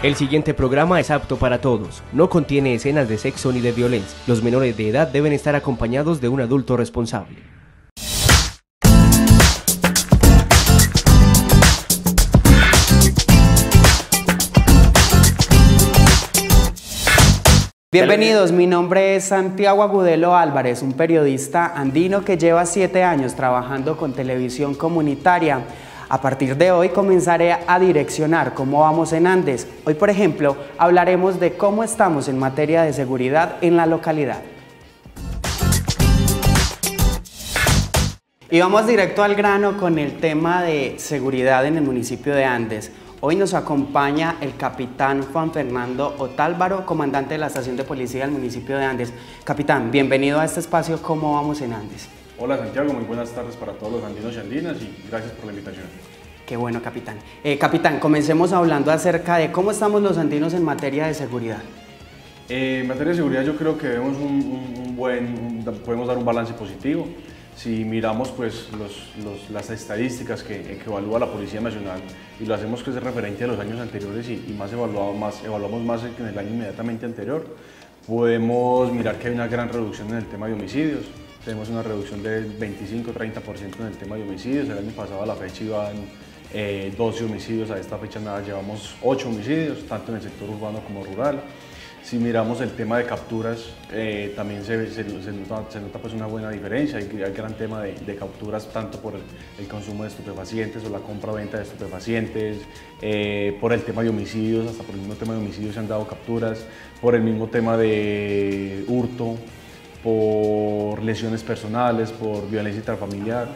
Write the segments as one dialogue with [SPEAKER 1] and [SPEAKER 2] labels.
[SPEAKER 1] El siguiente programa es apto para todos. No contiene escenas de sexo ni de violencia. Los menores de edad deben estar acompañados de un adulto responsable.
[SPEAKER 2] Bienvenidos, mi nombre es Santiago Agudelo Álvarez, un periodista andino que lleva 7 años trabajando con televisión comunitaria. A partir de hoy comenzaré a direccionar cómo vamos en Andes. Hoy, por ejemplo, hablaremos de cómo estamos en materia de seguridad en la localidad. Y vamos directo al grano con el tema de seguridad en el municipio de Andes. Hoy nos acompaña el capitán Juan Fernando Otálvaro, comandante de la estación de policía del municipio de Andes. Capitán, bienvenido a este espacio ¿Cómo vamos en Andes?
[SPEAKER 3] Hola Santiago, muy buenas tardes para todos los andinos y andinas y gracias por la invitación.
[SPEAKER 2] Qué bueno, capitán. Capitán, comencemos hablando acerca de cómo estamos los andinos en materia de seguridad.
[SPEAKER 3] En materia de seguridad yo creo que vemos podemos dar un balance positivo. Si miramos pues, las estadísticas que evalúa la Policía Nacional y lo hacemos que es referente a los años anteriores y evaluamos más en el año inmediatamente anterior, podemos mirar que hay una gran reducción en el tema de homicidios. Tenemos una reducción del 25-30% en el tema de homicidios. El año pasado a la fecha iban 12 homicidios, a esta fecha nada, llevamos 8 homicidios, tanto en el sector urbano como rural. Si miramos el tema de capturas, también se nota pues una buena diferencia. Hay gran tema de capturas tanto por el consumo de estupefacientes o la compra-venta de estupefacientes, por el tema de homicidios, hasta por el mismo tema de homicidios se han dado capturas, por el mismo tema de hurto, por lesiones personales, por violencia intrafamiliar.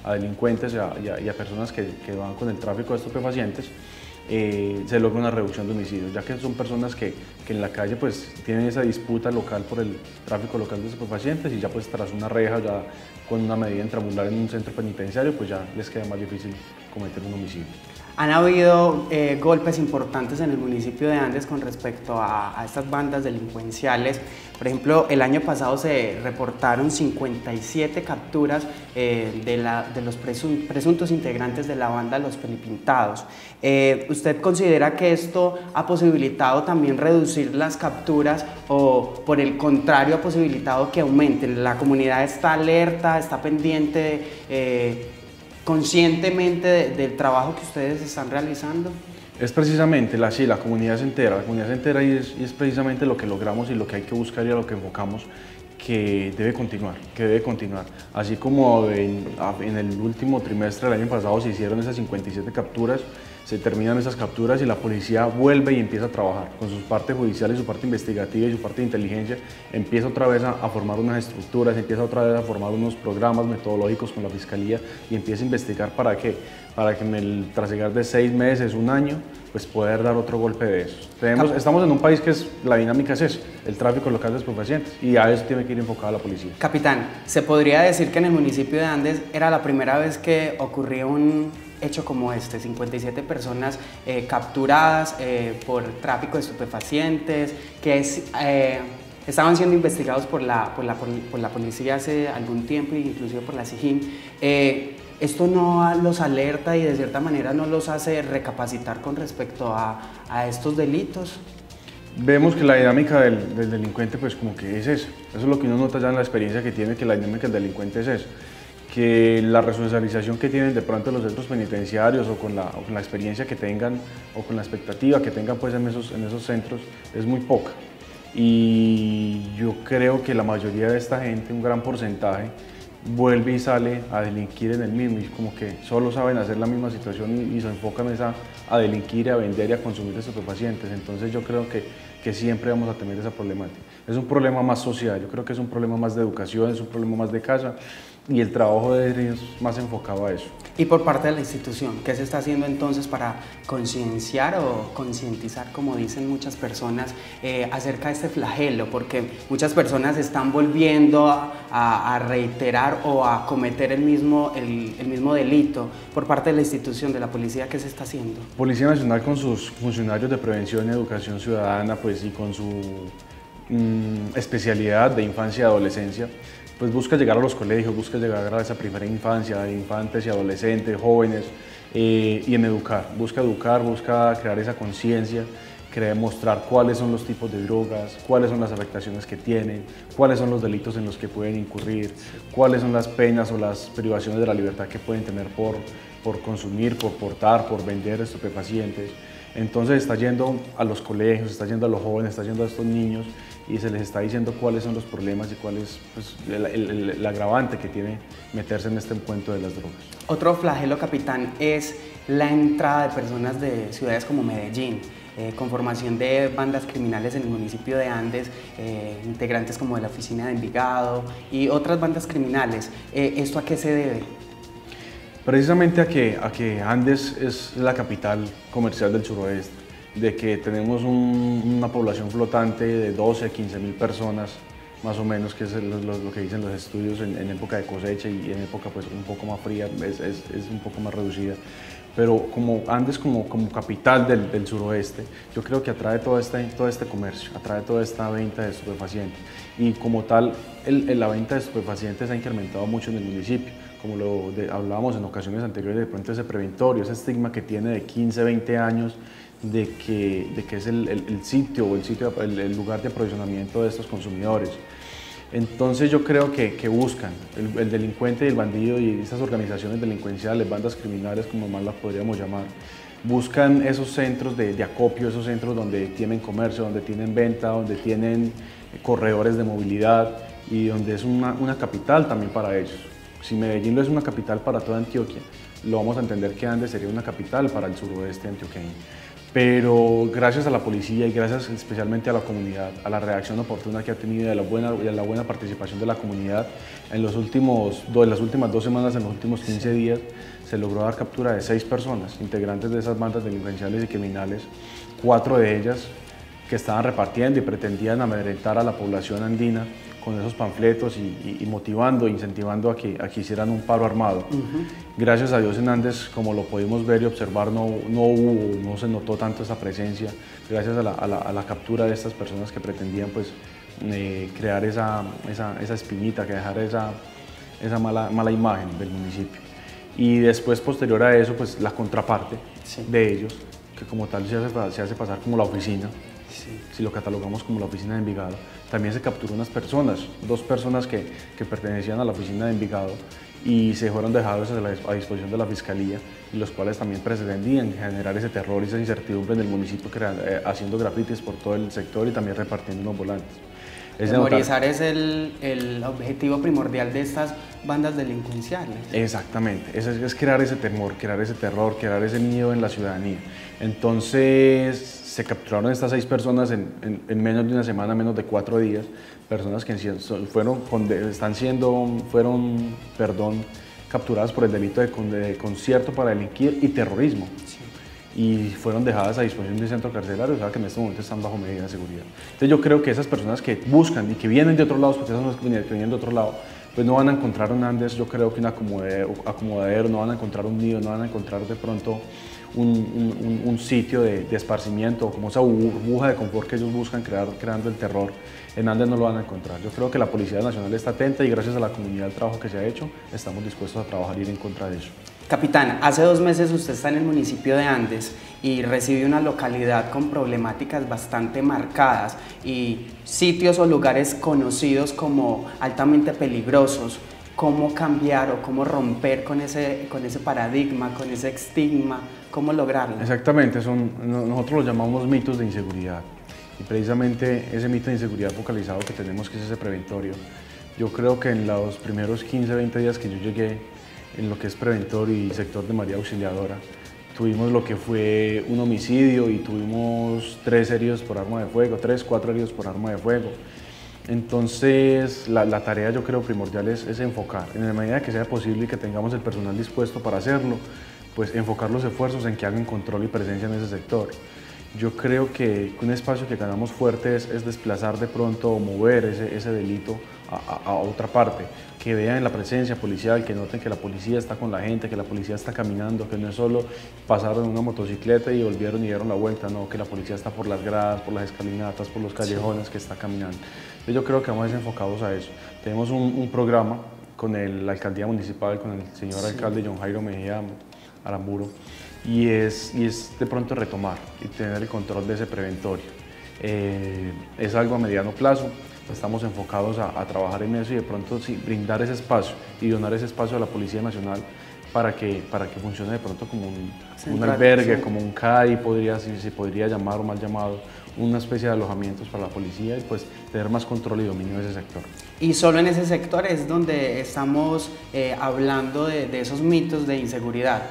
[SPEAKER 3] A delincuentes y a personas que van con el tráfico de estupefacientes, se logra una reducción de homicidios, ya que son personas que en la calle pues tienen esa disputa local por el tráfico local de estupefacientes y ya pues tras una reja, ya con una medida intramural en un centro penitenciario, pues ya les queda más difícil cometer un homicidio.
[SPEAKER 2] Han habido golpes importantes en el municipio de Andes con respecto a estas bandas delincuenciales. Por ejemplo, el año pasado se reportaron 57 capturas de los presuntos integrantes de la banda Los Pelipintados. ¿Usted considera que esto ha posibilitado también reducir las capturas o por el contrario ha posibilitado que aumenten? ¿La comunidad está alerta, está pendiente conscientemente del trabajo que ustedes están realizando?
[SPEAKER 3] Es precisamente, la comunidad se entera y es precisamente lo que logramos y lo que hay que buscar y a lo que enfocamos, que debe continuar. Así como en el último trimestre del año pasado se hicieron esas 57 capturas, se terminan esas capturas y la policía vuelve y empieza a trabajar con su parte judicial y su parte investigativa y su parte de inteligencia, empieza otra vez a formar unas estructuras, empieza otra vez a formar unos programas metodológicos con la fiscalía y empieza a investigar para qué, para que en el trasegar de 6 meses, un año, pues poder dar otro golpe de eso. Estamos en un país que la dinámica es eso, el tráfico local de estupefacientes, y a eso tiene que ir enfocada la policía.
[SPEAKER 2] Capitán, ¿se podría decir que en el municipio de Andes era la primera vez que ocurría un hecho como este, 57 personas capturadas por tráfico de estupefacientes, estaban siendo investigados por la policía hace algún tiempo, inclusive por la SIJIN. ¿Esto no los alerta y de cierta manera no los hace recapacitar con respecto a estos delitos?
[SPEAKER 3] Vemos que la dinámica del delincuente pues como que es esa. Eso es lo que uno nota ya en la experiencia que tiene, que la dinámica del delincuente es esa. Que la resocialización que tienen de pronto los centros penitenciarios o con la experiencia que tengan o con la expectativa que tengan pues en esos centros es muy poca. Y yo creo que la mayoría de esta gente, un gran porcentaje, vuelve y sale a delinquir en el mismo y como que solo saben hacer la misma situación y se enfocan a delinquir, a vender y a consumir estupefacientes. Entonces yo creo que siempre vamos a tener esa problemática. Es un problema más social, yo creo que es un problema más de educación, es un problema más de casa y el trabajo de ellos es más enfocado a eso.
[SPEAKER 2] Y por parte de la institución, ¿qué se está haciendo entonces para concienciar o concientizar, como dicen muchas personas, acerca de este flagelo? Porque muchas personas están volviendo a reiterar o a cometer el mismo delito. Por parte de la institución, de la policía, ¿qué se está haciendo?
[SPEAKER 3] Policía Nacional con sus funcionarios de prevención y educación ciudadana pues, y con su especialidad de infancia y adolescencia, pues busca llegar a los colegios, busca llegar a esa primera infancia, de infantes y adolescentes, jóvenes, y en educar, busca crear esa conciencia, mostrar cuáles son los tipos de drogas, cuáles son las afectaciones que tienen, cuáles son los delitos en los que pueden incurrir, cuáles son las penas o las privaciones de la libertad que pueden tener por consumir, por portar, por vender estupefacientes. Entonces está yendo a los colegios, está yendo a los jóvenes, está yendo a estos niños y se les está diciendo cuáles son los problemas y cuál es pues, el agravante que tiene meterse en este cuento de las drogas.
[SPEAKER 2] Otro flagelo, capitán, es la entrada de personas de ciudades como Medellín, con formación de bandas criminales en el municipio de Andes, integrantes como de la oficina de Envigado y otras bandas criminales. ¿Esto a qué se debe?
[SPEAKER 3] Precisamente a que Andes es la capital comercial del suroeste, de que tenemos una población flotante de 12 a 15 mil personas, más o menos, que es lo que dicen los estudios en época de cosecha y en época pues, un poco más fría, es un poco más reducida. Pero como Andes como capital del suroeste, yo creo que atrae todo este comercio, atrae toda esta venta de estupefacientes. Y como tal, la venta de estupefacientes ha incrementado mucho en el municipio. Como hablábamos en ocasiones anteriores, de pronto ese preventorio, ese estigma que tiene de 15, 20 años, de que es el sitio o el lugar de aprovisionamiento de estos consumidores. Entonces yo creo que buscan, el delincuente y el bandido y esas organizaciones delincuenciales, bandas criminales como más las podríamos llamar, buscan esos centros de acopio, esos centros donde tienen comercio, donde tienen venta, donde tienen corredores de movilidad y donde es una capital también para ellos. Si Medellín lo es una capital para toda Antioquia, lo vamos a entender que Andes sería una capital para el suroeste antioqueño. Pero gracias a la policía y gracias especialmente a la comunidad, a la reacción oportuna que ha tenido y a la buena participación de la comunidad, en las últimas 2 semanas, en los últimos 15 días, se logró dar captura de 6 personas, integrantes de esas bandas delincuenciales y criminales, 4 de ellas que estaban repartiendo y pretendían amedrentar a la población andina con esos panfletos y motivando, incentivando a que hicieran un paro armado. Gracias a Dios en Andes, como lo pudimos ver y observar, no se notó tanto esa presencia, gracias a la captura de estas personas que pretendían pues, crear esa espinita, que dejar esa mala imagen del municipio. Y después, posterior a eso, pues la contraparte de ellos, que como tal se hace pasar como la oficina, si lo catalogamos como la oficina de Envigado. También se capturó unas personas, 2 personas que pertenecían a la oficina de Envigado y se fueron dejados a disposición de la Fiscalía, y los cuales también pretendían generar ese terror y esa incertidumbre en el municipio, haciendo grafitis por todo el sector y también repartiendo unos volantes.
[SPEAKER 2] Memorizar es el objetivo primordial de estas bandas delincuenciales.
[SPEAKER 3] Exactamente, es crear ese temor, crear ese terror, crear ese miedo en la ciudadanía. Entonces se capturaron estas 6 personas en menos de una semana, menos de 4 días, personas que fueron capturadas por el delito de concierto para delinquir y terrorismo. Y fueron dejadas a disposición de un centro carcelario, o sea que en este momento están bajo medida de seguridad. Entonces yo creo que esas personas que buscan y que vienen de otros lados, porque esas son las que vienen de otro lado, pues no van a encontrar un Andes, yo creo que un acomodadero, no van a encontrar un nido, no van a encontrar de pronto un sitio de esparcimiento, como esa burbuja de confort que ellos buscan crear, creando el terror. En Andes no lo van a encontrar. Yo creo que la Policía Nacional está atenta y gracias a la comunidad del trabajo que se ha hecho, estamos dispuestos a trabajar y ir en contra de eso.
[SPEAKER 2] Capitán, hace 2 meses usted está en el municipio de Andes y recibe una localidad con problemáticas bastante marcadas y sitios o lugares conocidos como altamente peligrosos. ¿Cómo cambiar o cómo romper con ese paradigma, con ese estigma? ¿Cómo lograrlo?
[SPEAKER 3] Exactamente, nosotros los llamamos mitos de inseguridad y precisamente ese mito de inseguridad focalizado que tenemos, que es ese preventorio. Yo creo que en los primeros 15, 20 días que yo llegué en lo que es preventorio y sector de María Auxiliadora, tuvimos lo que fue un homicidio y tuvimos 3 heridos por arma de fuego, 3, 4 heridos por arma de fuego. Entonces la tarea yo creo primordial es enfocar, en la medida que sea posible y que tengamos el personal dispuesto para hacerlo, pues enfocar los esfuerzos en que hagan control y presencia en ese sector. Yo creo que un espacio que ganamos fuerte es desplazar de pronto o mover ese delito a otra parte, que vean la presencia policial, que noten que la policía está con la gente, que la policía está caminando, que no es solo pasaron en una motocicleta y volvieron y dieron la vuelta, no, que la policía está por las gradas, por las escalinatas, por los callejones, que está caminando. Entonces yo creo que vamos enfocados a eso. Tenemos un programa con la alcaldía municipal, con el señor alcalde John Jairo Mejía Aramburo, y es de pronto retomar y tener el control de ese preventorio. Es algo a mediano plazo, estamos enfocados a trabajar en eso y de pronto sí, brindar ese espacio y donar ese espacio a la Policía Nacional para que funcione de pronto como un albergue, como un CAI, se podría llamar o mal llamado, una especie de alojamientos para la policía y pues tener más control y dominio de ese sector.
[SPEAKER 2] Y solo en ese sector es donde estamos hablando de esos mitos de inseguridad,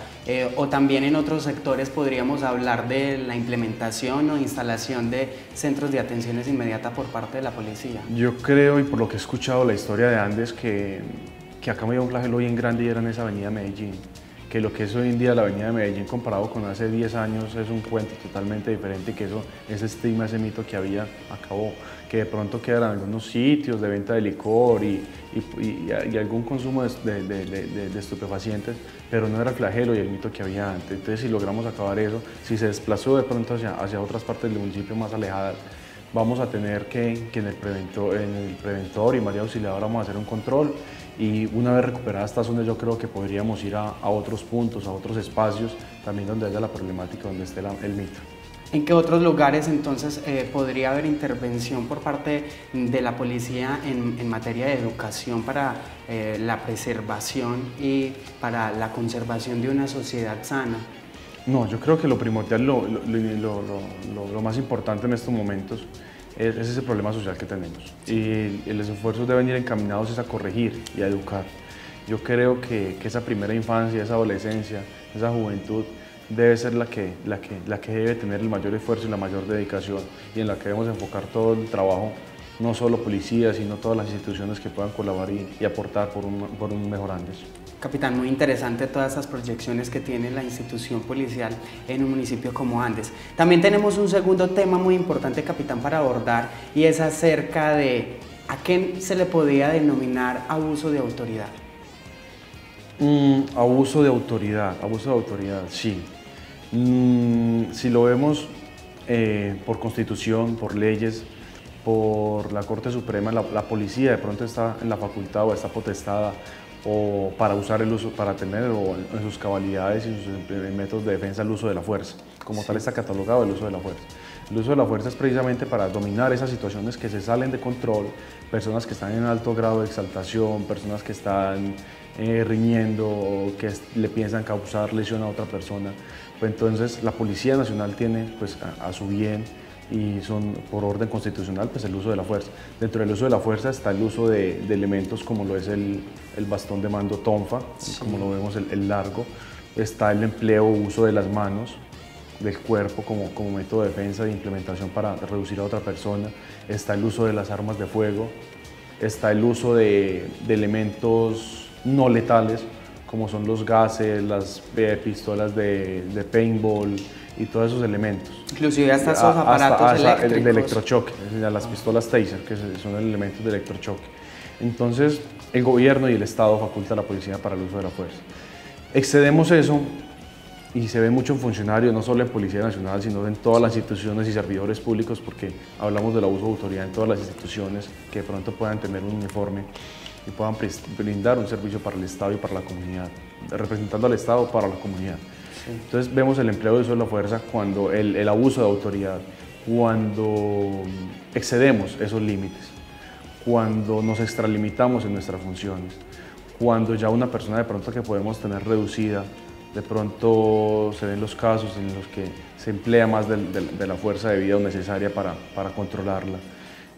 [SPEAKER 2] o también en otros sectores podríamos hablar de la implementación o instalación de centros de atenciones inmediata por parte de la policía.
[SPEAKER 3] Yo creo, y por lo que he escuchado la historia de Andes, que acá me dio un flagelo bien grande y era en esa avenida Medellín, que lo que es hoy en día la avenida Medellín comparado con hace 10 años es un cuento totalmente diferente, que ese estigma, ese mito que había acabó, que de pronto quedan algunos sitios de venta de licor y algún consumo de estupefacientes, pero no era el flagelo y el mito que había antes. Entonces si logramos acabar eso, si se desplazó de pronto hacia otras partes del municipio más alejadas, vamos a tener que en el preventor y María Auxiliadora vamos a hacer un control y una vez recuperada esta zona yo creo que podríamos ir a otros puntos, a otros espacios también donde haya la problemática, donde esté el mito.
[SPEAKER 2] ¿En qué otros lugares entonces podría haber intervención por parte de la policía en materia de educación para la preservación y para la conservación de una sociedad sana?
[SPEAKER 3] No, yo creo que lo primordial, lo más importante en estos momentos es ese problema social que tenemos y los esfuerzos deben ir encaminados a corregir y a educar. Yo creo que esa primera infancia, esa adolescencia, esa juventud debe ser la que debe tener el mayor esfuerzo y la mayor dedicación y en la que debemos enfocar todo el trabajo, no solo policías, sino todas las instituciones que puedan colaborar y aportar por un mejor Andes.
[SPEAKER 2] Capitán, muy interesante todas esas proyecciones que tiene la institución policial en un municipio como Andes. También tenemos un segundo tema muy importante, capitán, para abordar y es acerca de a qué se le podría denominar abuso de autoridad.
[SPEAKER 3] Abuso de autoridad, sí. Si lo vemos por constitución, por leyes, por la Corte Suprema, la policía de pronto está en la facultad o está potestada o para usar el uso, para tener o en sus cabalidades y sus métodos de defensa el uso de la fuerza. Como tal está catalogado el uso de la fuerza. El uso de la fuerza es precisamente para dominar esas situaciones que se salen de control, personas que están en alto grado de exaltación, personas que están riñendo o que le piensan causar lesión a otra persona. Pues entonces la Policía Nacional tiene pues, a su bien y son por orden constitucional pues, el uso de la fuerza. Dentro del uso de la fuerza está el uso de elementos como lo es el bastón de mando tonfa, sí, como lo vemos el largo, está el empleo o uso de las manos, del cuerpo como método de defensa e implementación para reducir a otra persona, está el uso de las armas de fuego, está el uso de elementos no letales como son los gases, las pistolas de paintball y todos esos elementos.
[SPEAKER 2] Inclusive hasta esos aparatos eléctricos.
[SPEAKER 3] El de electrochoque, las pistolas taser, que son elementos de electrochoque. Entonces, el gobierno y el Estado faculta a la policía para el uso de la fuerza. Excedemos eso y se ve mucho en funcionarios, no solo en Policía Nacional, sino en todas las instituciones y servidores públicos, porque hablamos del abuso de autoridad en todas las instituciones que de pronto puedan tener un uniforme y puedan brindar un servicio para el Estado y para la comunidad, representando al Estado para la comunidad. Sí. Entonces vemos el empleo de uso de la fuerza cuando el abuso de autoridad, cuando excedemos esos límites, cuando nos extralimitamos en nuestras funciones, cuando ya una persona de pronto que podemos tener reducida, de pronto se ven los casos en los que se emplea más de la fuerza debida o necesaria para controlarla.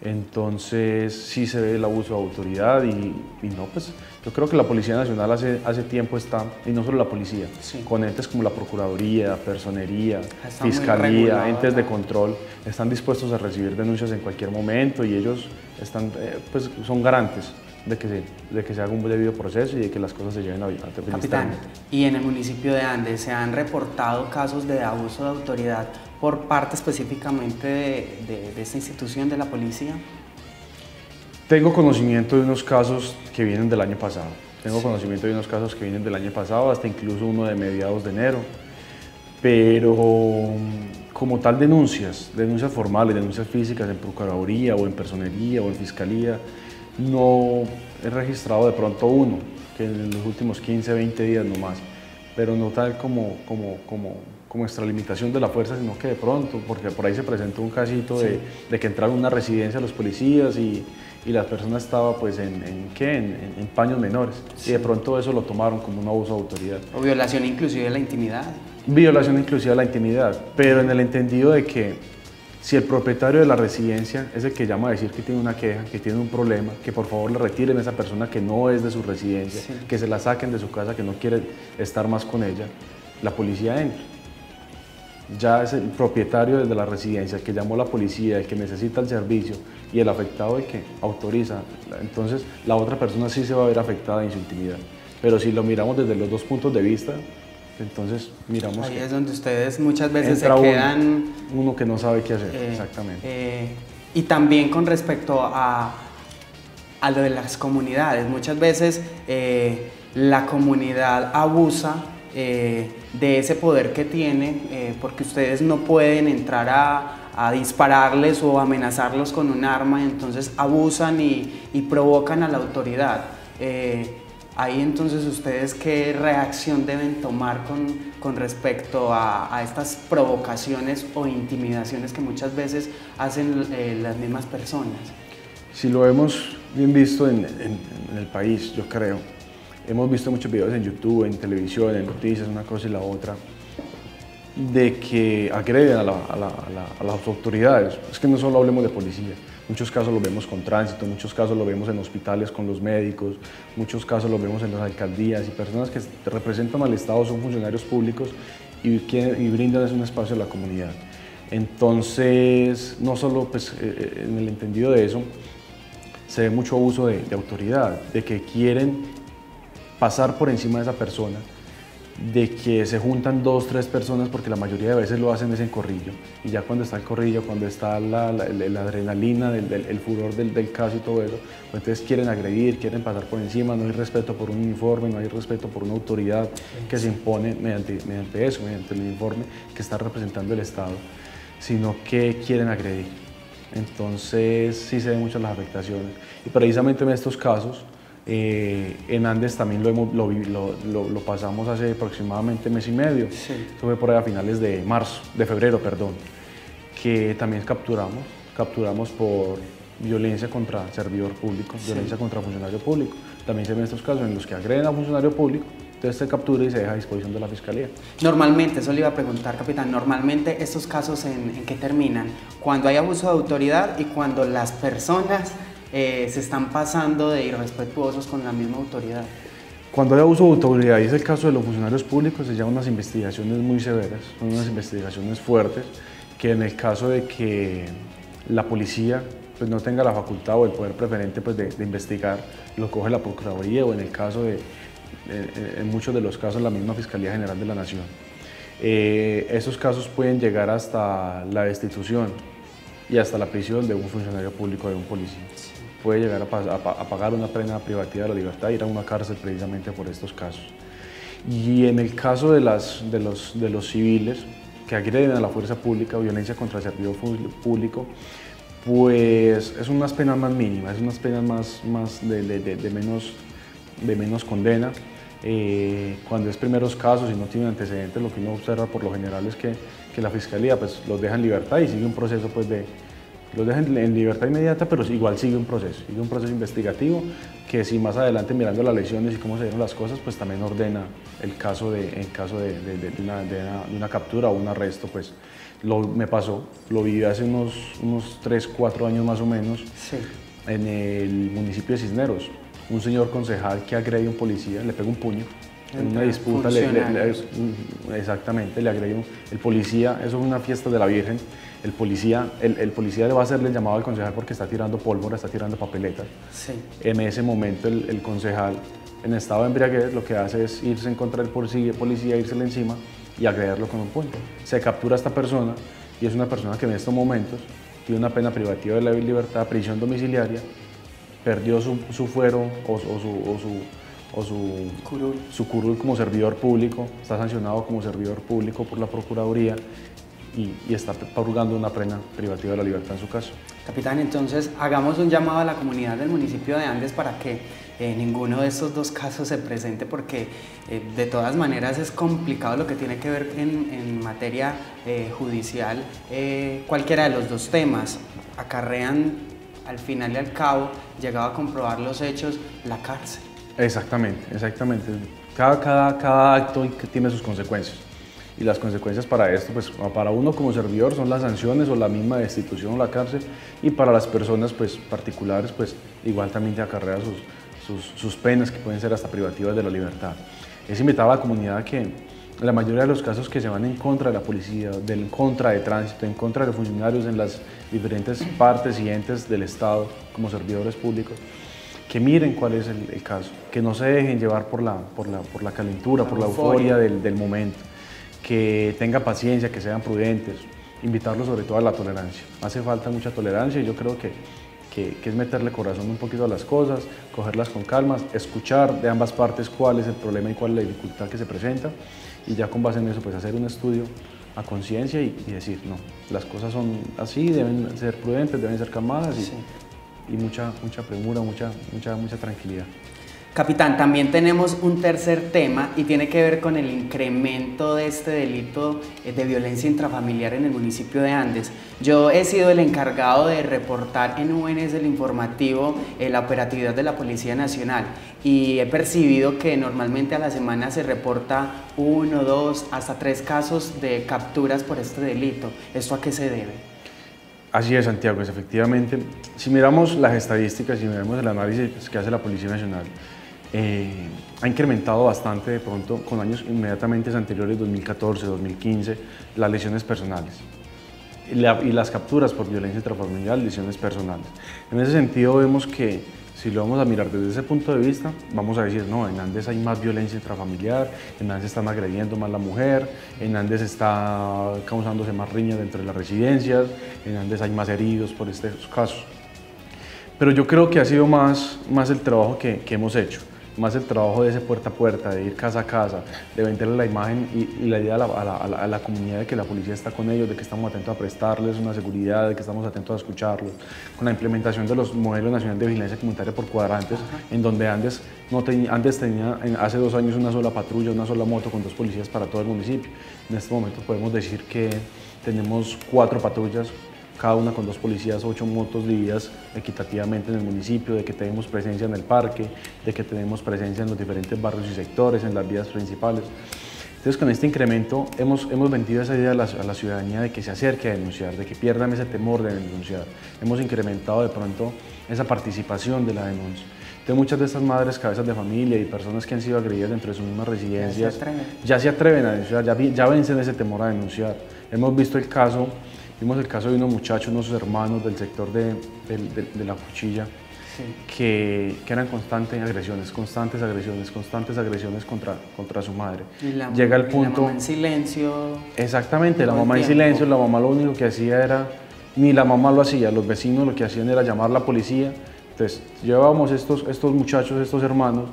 [SPEAKER 3] Entonces sí se ve el abuso de autoridad y no, pues yo creo que la Policía Nacional hace tiempo está, y no solo la policía, sí, con entes como la Procuraduría, Personería, Fiscalía, entes de control, están dispuestos a recibir denuncias en cualquier momento y ellos están, pues, son garantes de que se haga un debido proceso y de que las cosas se lleven adelante.
[SPEAKER 2] Capitán, y en el municipio de Andes se han reportado casos de abuso de autoridad por parte específicamente de esta institución de la policía.
[SPEAKER 3] Tengo conocimiento de unos casos que vienen del año pasado. Hasta incluso uno de mediados de enero. Pero como tal denuncias formales, denuncias físicas en Procuraduría o en Personería o en Fiscalía, no he registrado de pronto uno, que en los últimos 15, 20 días nomás, pero no tal como extralimitación de la fuerza, sino que de pronto, porque por ahí se presentó un casito sí, de que entraron a una residencia los policías y la persona estaba pues en paños menores, sí, y de pronto eso lo tomaron como un abuso de autoridad.
[SPEAKER 2] O violación inclusive de la intimidad.
[SPEAKER 3] Violación inclusive de la intimidad, pero en el entendido de que si el propietario de la residencia es el que llama a decir que tiene una queja, que tiene un problema, que por favor le retiren a esa persona que no es de su residencia, sí, que se la saquen de su casa, que no quiere estar más con ella, la policía entra. Ya es el propietario de la residencia, el que llamó a la policía, el que necesita el servicio y el afectado el que autoriza. Entonces la otra persona sí se va a ver afectada en su intimidad. Pero si lo miramos desde los dos puntos de vista, entonces miramos
[SPEAKER 2] ahí es donde ustedes muchas veces se quedan
[SPEAKER 3] uno que no sabe qué hacer, exactamente.
[SPEAKER 2] Y también con respecto a lo de las comunidades, muchas veces la comunidad abusa de ese poder que tiene, porque ustedes no pueden entrar a dispararles o amenazarlos con un arma, entonces abusan y provocan a la autoridad. Ahí entonces ustedes qué reacción deben tomar con respecto a estas provocaciones o intimidaciones que muchas veces hacen las mismas personas.
[SPEAKER 3] Si lo hemos bien visto en el país, yo creo. Hemos visto muchos videos en YouTube, en televisión, en noticias, una cosa y la otra, de que agreden a las autoridades. Es que no solo hablemos de policía. Muchos casos los vemos con tránsito, muchos casos los vemos en hospitales con los médicos, muchos casos los vemos en las alcaldías y personas que representan al Estado son funcionarios públicos y brindan un espacio a la comunidad. Entonces, no solo pues, en el entendido de eso, se ve mucho abuso de autoridad, de que quieren pasar por encima de esa persona, de que se juntan 2, 3 personas porque la mayoría de veces lo hacen es en corrillo y ya cuando está el corrillo, cuando está la adrenalina, el furor del caso y todo eso, pues entonces quieren agredir, quieren pasar por encima, no hay respeto por un uniforme, no hay respeto por una autoridad que se impone mediante eso, mediante el uniforme que está representando el Estado, sino que quieren agredir. Entonces sí se ven muchas las afectaciones y precisamente en estos casos en Andes también lo pasamos hace aproximadamente mes y medio, sí, eso fue por ahí a finales de febrero, que también capturamos por violencia contra servidor público, sí, violencia contra funcionario público. También se ven estos casos en los que agreden a funcionario público, entonces se captura y se deja a disposición de la Fiscalía.
[SPEAKER 2] Normalmente, eso le iba a preguntar, capitán, normalmente estos casos ¿en qué terminan? Cuando hay abuso de autoridad y cuando las personas se están pasando de irrespetuosos con la misma autoridad.
[SPEAKER 3] Cuando hay abuso de autoridad, y es el caso de los funcionarios públicos, se llaman unas investigaciones muy severas, son unas investigaciones fuertes, que en el caso de que la policía pues, no tenga la facultad o el poder preferente pues, de investigar, lo coge la Procuraduría o en el caso en muchos de los casos la misma Fiscalía General de la Nación. Esos casos pueden llegar hasta la destitución y hasta la prisión de un funcionario público, de un policía. puede llegar a pagar una pena privativa de la libertad e ir a una cárcel precisamente por estos casos. Y en el caso de los civiles que agreden a la fuerza pública, violencia contra el servidor público, pues es unas penas más mínimas, es unas penas de menos condena. Cuando es primeros casos y no tienen antecedentes, lo que uno observa por lo general es que la Fiscalía pues, los deja en libertad y sigue un proceso pues, los dejan en libertad inmediata, pero igual sigue un proceso investigativo que si más adelante mirando las lesiones y cómo se dieron las cosas, pues también ordena el caso en caso de una captura o un arresto, pues me pasó, lo viví hace unos 3, 4 años más o menos,
[SPEAKER 2] sí,
[SPEAKER 3] en el municipio de Cisneros. Un señor concejal que agrede a un policía, le pega un puño, en una disputa, exactamente, le agrede el policía, eso es una fiesta de la Virgen, el policía le va a hacerle el llamado al concejal porque está tirando pólvora, está tirando papeletas.
[SPEAKER 2] Sí.
[SPEAKER 3] En ese momento el concejal, en estado de embriaguez, lo que hace es irse en contra del policía, irsele encima y agrederlo con un puño. Se captura a esta persona y es una persona que en estos momentos tiene una pena privativa de la libertad, prisión domiciliaria, perdió su fuero su curul como servidor público, está sancionado como servidor público por la Procuraduría y está purgando una pena privativa de la libertad en su caso.
[SPEAKER 2] Capitán, entonces hagamos un llamado a la comunidad del municipio de Andes para que ninguno de estos dos casos se presente, porque de todas maneras es complicado lo que tiene que ver en materia judicial. Cualquiera de los dos temas acarrean al final y al cabo, llegado a comprobar los hechos, la cárcel.
[SPEAKER 3] Exactamente. Cada acto tiene sus consecuencias. Y las consecuencias para esto, pues para uno como servidor son las sanciones o la misma destitución o la cárcel, y para las personas pues, particulares, pues igual también te acarrea sus penas, que pueden ser hasta privativas de la libertad. Es invitar a la comunidad que la mayoría de los casos que se van en contra de la policía, en contra de tránsito, en contra de funcionarios en las diferentes partes y entes del Estado como servidores públicos, que miren cuál es el caso, que no se dejen llevar por la calentura, por la euforia del momento, que tengan paciencia, que sean prudentes, invitarlos sobre todo a la tolerancia. Hace falta mucha tolerancia y yo creo que es meterle corazón un poquito a las cosas, cogerlas con calma, escuchar de ambas partes cuál es el problema y cuál es la dificultad que se presenta, y ya con base en eso pues hacer un estudio a conciencia y decir, no, las cosas son así, deben ser prudentes, deben ser calmadas y mucha premura, mucha tranquilidad.
[SPEAKER 2] Capitán, también tenemos un tercer tema y tiene que ver con el incremento de este delito de violencia intrafamiliar en el municipio de Andes. Yo he sido el encargado de reportar en UNS el informativo la operatividad de la Policía Nacional y he percibido que normalmente a la semana se reporta 1, 2, hasta 3 casos de capturas por este delito. ¿Esto a qué se debe?
[SPEAKER 3] Así es, Santiago, es efectivamente. Si miramos las estadísticas, si miramos el análisis que hace la Policía Nacional, ha incrementado bastante de pronto con años inmediatamente anteriores, 2014, 2015, las lesiones personales y las capturas por violencia intrafamiliar, lesiones personales. En ese sentido vemos que si lo vamos a mirar desde ese punto de vista, vamos a decir, no, en Andes hay más violencia intrafamiliar, en Andes están agrediendo más a la mujer, en Andes está causándose más riñas dentro de las residencias, en Andes hay más heridos por estos casos. Pero yo creo que ha sido más el trabajo que hemos hecho, más el trabajo de ese puerta a puerta, de ir casa a casa, de venderle la imagen y la idea a la comunidad de que la policía está con ellos, de que estamos atentos a prestarles una seguridad, de que estamos atentos a escucharlos, con la implementación de los modelos nacionales de vigilancia comunitaria por cuadrantes, en donde Andes tenía hace 2 años una sola patrulla, una sola moto con 2 policías para todo el municipio. En este momento podemos decir que tenemos 4 patrullas, cada una con 2 policías, 8 motos divididas equitativamente en el municipio, de que tenemos presencia en el parque, de que tenemos presencia en los diferentes barrios y sectores, en las vías principales. Entonces, con este incremento hemos vendido esa idea a la ciudadanía de que se acerque a denunciar, de que pierdan ese temor de denunciar. Hemos incrementado de pronto esa participación de la denuncia. Entonces, muchas de estas madres, cabezas de familia y personas que han sido agredidas dentro de sus mismas residencias ya se atreven a denunciar, ya vencen ese temor a denunciar. Hemos visto vimos el caso de unos muchachos, unos hermanos del sector de la Cuchilla, sí, que eran constantes agresiones contra su madre. Llega el punto,
[SPEAKER 2] la mamá en silencio.
[SPEAKER 3] Exactamente, la mamá en silencio, la mamá lo único que hacía era, ni la mamá lo hacía, los vecinos lo que hacían era llamar a la policía Entonces, llevábamos estos muchachos, estos hermanos,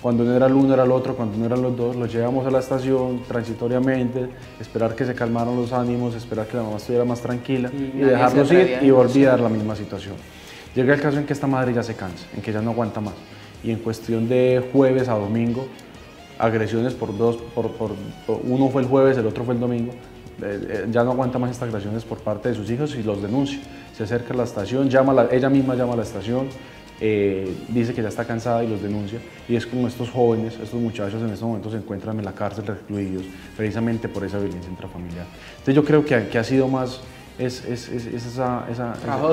[SPEAKER 3] cuando no era el uno era el otro, cuando no eran los dos, los llevamos a la estación transitoriamente, esperar que se calmaran los ánimos, esperar que la mamá estuviera más tranquila y dejarlos ir y olvidar la misma situación. Llega el caso en que esta madre ya se cansa, en que ya no aguanta más y en cuestión de jueves a domingo, agresiones uno fue el jueves, el otro fue el domingo, ya no aguanta más estas agresiones por parte de sus hijos y los denuncia. Se acerca a la estación, ella misma llama a la estación, dice que ya está cansada y los denuncia. Y es como estos jóvenes, estos muchachos en estos momentos se encuentran en la cárcel recluidos precisamente por esa violencia intrafamiliar. Entonces yo creo que ha sido más ese trabajo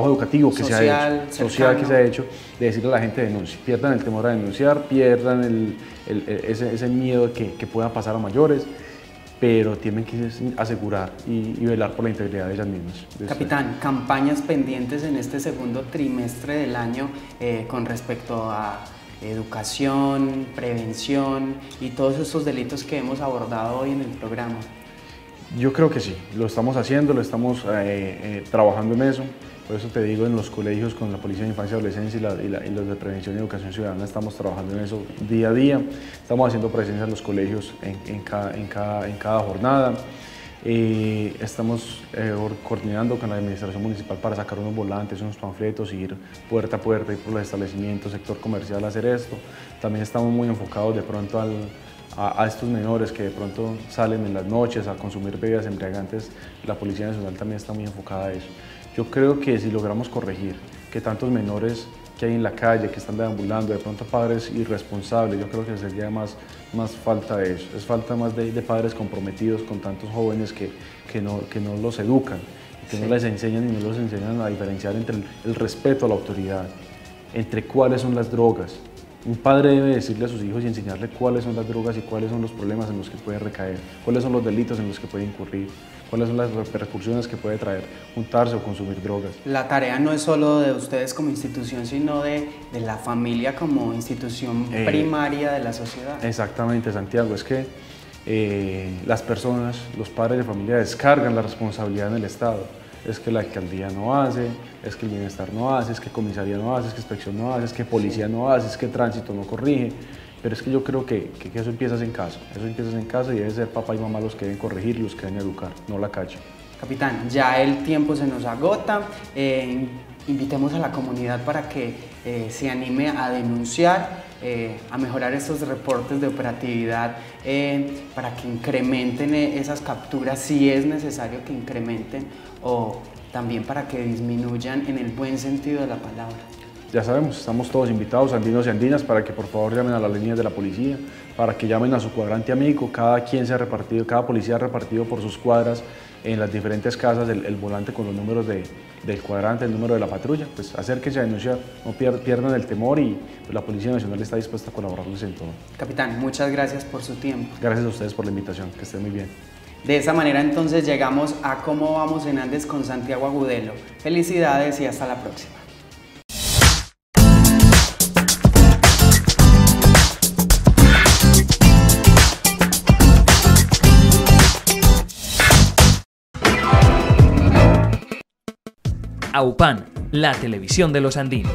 [SPEAKER 3] educativo que se ha hecho, social que se ha hecho, de decirle a la gente denuncie, pierdan el temor a denunciar, pierdan ese miedo de que pueda pasar a mayores, pero tienen que asegurar y velar por la integridad de ellas mismas.
[SPEAKER 2] Capitán, campañas pendientes en este segundo trimestre del año con respecto a educación, prevención y todos estos delitos que hemos abordado hoy en el programa.
[SPEAKER 3] Yo creo que sí, lo estamos haciendo, lo estamos trabajando en eso. Por eso te digo, en los colegios con la Policía de Infancia y Adolescencia y los de Prevención y Educación Ciudadana estamos trabajando en eso día a día. Estamos haciendo presencia en los colegios en cada jornada. Estamos coordinando con la Administración Municipal para sacar unos volantes, unos panfletos, ir puerta a puerta, ir por los establecimientos, sector comercial a hacer esto. También estamos muy enfocados de pronto a estos menores que de pronto salen en las noches a consumir bebidas embriagantes. La Policía Nacional también está muy enfocada a eso. Yo creo que si logramos corregir que tantos menores que hay en la calle, que están deambulando, de pronto padres irresponsables, yo creo que sería más falta de eso, es falta más de padres comprometidos con tantos jóvenes que no los educan, que no les enseñan y no los enseñan a diferenciar entre el respeto a la autoridad, entre cuáles son las drogas. Un padre debe decirle a sus hijos y enseñarle cuáles son las drogas y cuáles son los problemas en los que puede recaer, cuáles son los delitos en los que puede incurrir, cuáles son las repercusiones que puede traer juntarse o consumir drogas.
[SPEAKER 2] La tarea no es solo de ustedes como institución, sino de la familia como institución primaria de la sociedad.
[SPEAKER 3] Exactamente, Santiago, es que las personas, los padres de familia descargan la responsabilidad en el Estado. Es que la alcaldía no hace, es que el bienestar no hace, es que comisaría no hace, es que inspección no hace, es que policía no hace, es que tránsito no corrige. Pero es que yo creo que eso empieza en casa, y debe ser papá y mamá los que deben corregir y los que deben educar, no la calle.
[SPEAKER 2] Capitán, ya el tiempo se nos agota, invitemos a la comunidad para que se anime a denunciar, a mejorar estos reportes de operatividad para que incrementen esas capturas si es necesario que incrementen o también para que disminuyan en el buen sentido de la palabra.
[SPEAKER 3] Ya sabemos, estamos todos invitados, andinos y andinas, para que por favor llamen a las líneas de la policía, para que llamen a su cuadrante amigo, cada policía ha repartido por sus cuadras en las diferentes casas el volante con los números del cuadrante, el número de la patrulla. Pues acérquense a denunciar, no pierdan el temor y pues, la Policía Nacional está dispuesta a colaborarles en todo.
[SPEAKER 2] Capitán, muchas gracias por su tiempo.
[SPEAKER 3] Gracias a ustedes por la invitación, que estén muy bien.
[SPEAKER 2] De esa manera entonces llegamos a Cómo Vamos en Andes con Santiago Agudelo. Felicidades y hasta la próxima.
[SPEAKER 4] AUPAN, la televisión de los andinos.